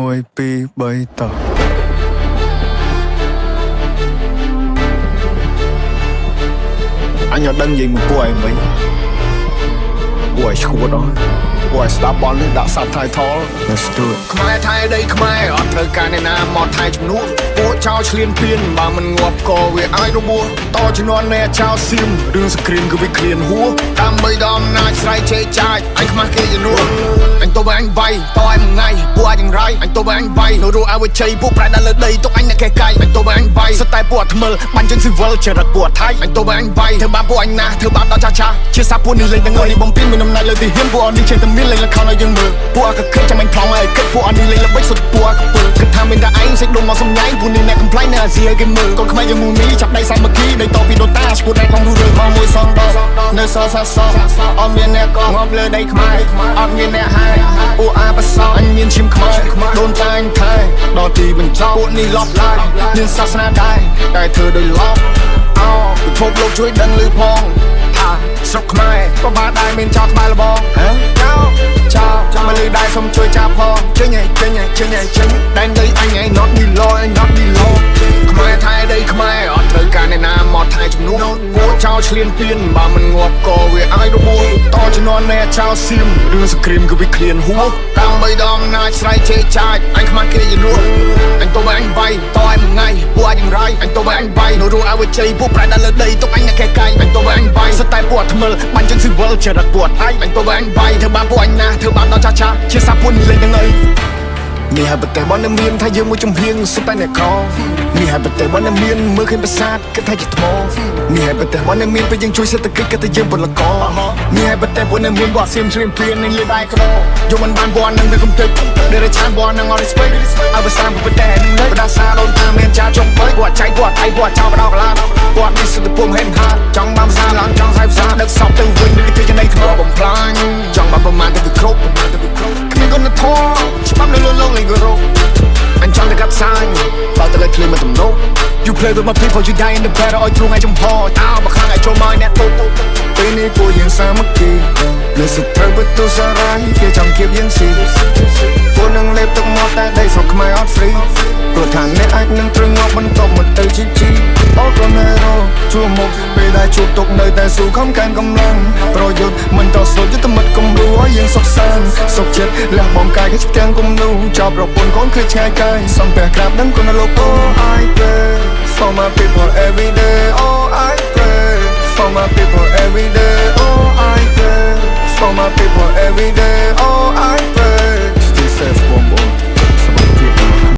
1 2 3តោះអញអត់ដឹងនិយាយមួយពួកឯងមិនពួកឯងឈួតអស់ពួកឯងស្ដាប់បននេះដាក់ subtitle Let's do it ខ្មែរថៃដីខ្មែរអត់ត្រូវការអ្នកណាមកថៃជំនួសពួកចោលឆ្លៀនពៀនបើមិនងាប់ក៏វាអាចរបួសតជំនាន់អ្នកចោលសៀមរឿងសង្គ្រាមគឺវាឃ្លានហួរដើម្បីដល់អំណាចស្រ័យជេរចាចអញខ្មាស់គេជំនួសអញទៅវិញអញវាយតឲ្យមួយថ្ងៃពួកអាចយ៉ាងไรអញទៅវិញអញវាយនៅរស់ឲ្យវិជ័យពួកប្រែដល់លើដីទុកអញអ្នកកែកាយអញទៅវិញអញវាយស្តែពួកថ្មិលបាញ់ជើងស៊ីវិលចរិតពួកថៃអញទៅវិញអញវាយធ្វើបាបពួកអញណាធ្វើបាបដល់ចាស់ជាសាពួកនេះលេងទាំងនេះបំពេញមានអំណាចលើទីហ៊ានពួកអននេះចេះតែមានលេងលខោឲ្យយើងមើលពួកអកខិតចាំអញប្លង់ឲ្យគិតពួកអននេះលេងល្បិចសុទ្ធពួកអកពើគិតថាមានតែឯងសេចក្ដីមកសំញ៉ៃពួកនេះអ្នកកំ play នៅអាស៊ីឲ្យគេមើលកូនខ្មែរយើងមួយមីចាប់ដៃសាមគ្គីដៃតពីដូតាឈ្មោះដៃក្នុងរឿងមកមួយសងដកនៅសសាសអត់មានអ្នកកងប់លើដីខ្មែរអត់មានអ្នកហាយពួកអាបសអញមានឈាមខ្មែរដូនតាញថៃដល់ទីបញ្ចប់ពួកនេះលប់ឡាយមានសាសនាដែរតែធ្វើដោយឡប់អោពិភពលោកជួយដឹងឮផងថាស្រុកខ្មែរក៏បានដែរមានចោលក្បែរលបងចោលមកលឺដែរសុំជួយចាប់ផងចេញដែនដីអញឯង not be law ខ្មែរថៃដីខ្មែរអត់ត្រូវការអ្នកណាមកថៃជំនួសពួកចោលឆ្លៀនពៀនបើមិនងាប់ក៏វាអាចរបួសតជំនាន់អ្នកចោលសៀមរឿងសង្គ្រាមគឺវាឃ្លានហួរដើម្បីដល់អំណាចស្រ័យជេរចាចអញខ្មាស់គេជំនួសអញទៅវិញអញវាយតឲ្យមួយថ្ងៃពួកអាចយ៉ាងไรអញទៅវិញអញវាយនៅរស់ឲ្យវិជ័យពួកប្រែដល់លើដីទុកអញអ្នកកែកាយអញទៅវិញអញវាយស្តែពួកថ្មិលបាញ់ជើងស៊ីវិលចរិតពួកថៃអញទៅវិញអញវាយធ្វើបាបពួកអញណាធ្វើបាបដល់ចាស់ជាសាពួកនេះលេងទាំងនេះនេះហើយប្រទេសបនមានថាយើងមួយចំហៀងសុទ្ធតែអ្នកខនេះហើយប្រទេសបនមានមើលឃើញប្រាសាទគិតថាជាថ្មនេះហើយប្រទេសបនមានពេលយើងជួយសេដ្ឋកិច្ចគិតថាយើងពលករនេះហើយប្រទេសបនមានបោះសៀមជ្រៀមព្រៀននឹងលឺដៃក្រយកមិនបានបននឹងទៅកំទេចដែលឆានបននឹងអត់ respect ឲ្យភាសាប្រទេសនឹងនៅបដាសាដូនតាមានចាចុងបើគាត់ចៃគាត់ថៃគាត់ចោលបដោកឡាគាត់មានសិទ្ធិពុំហេនហាចង់បានភាសាឡើងចង់សាយភាសាដឹកសពទៅវិញគឺធ្វើចំណៃថ្មបំផ្លាញចង់បានប្រមាណទៅវាគ្រប់គ្មានគុណធម៌ច្បាប់នៅលើលោកអញចង់តែកាត់សាញបើតែលើឃ្លីមិនទំនប់ You play with my people you die in the battle ឲ្យទ្រង់ឲ្យចំហតោមកខាងឲ្យចូលមកអ្នកទូពេលនេះពួកយើងសាមគ្គីលើសិទ្ធិបទុសារាយគេចង់គៀបយើងស៊ីពួកនឹងលេបទឹកមកតែដីស្រុកខ្មែរអត់ស្រីព្រោះថាអ្នកអាចនឹងត្រូវងាប់បន្តមកទៅជីអូកូណេរ៉ូជួមកពេលដែលជួបទុកនៅតែស៊ូខំកាន់កម្លាំងប្រយុទ្ធមិនតស៊ូយុទ្ធមិត្តគំរូឲ្យយើងសុខសាន្តសុខចិត្តលះបំកាយគេស្ទាំងគំនូចោលប្រពន្ធកូនគឺឆ្ងាយកាយសំពះក្រាបដឹងគុណលោកអូ I pray for my people every day oh I pray for my people every day oh I pray for my people every day oh I pray Stay safe, boom boom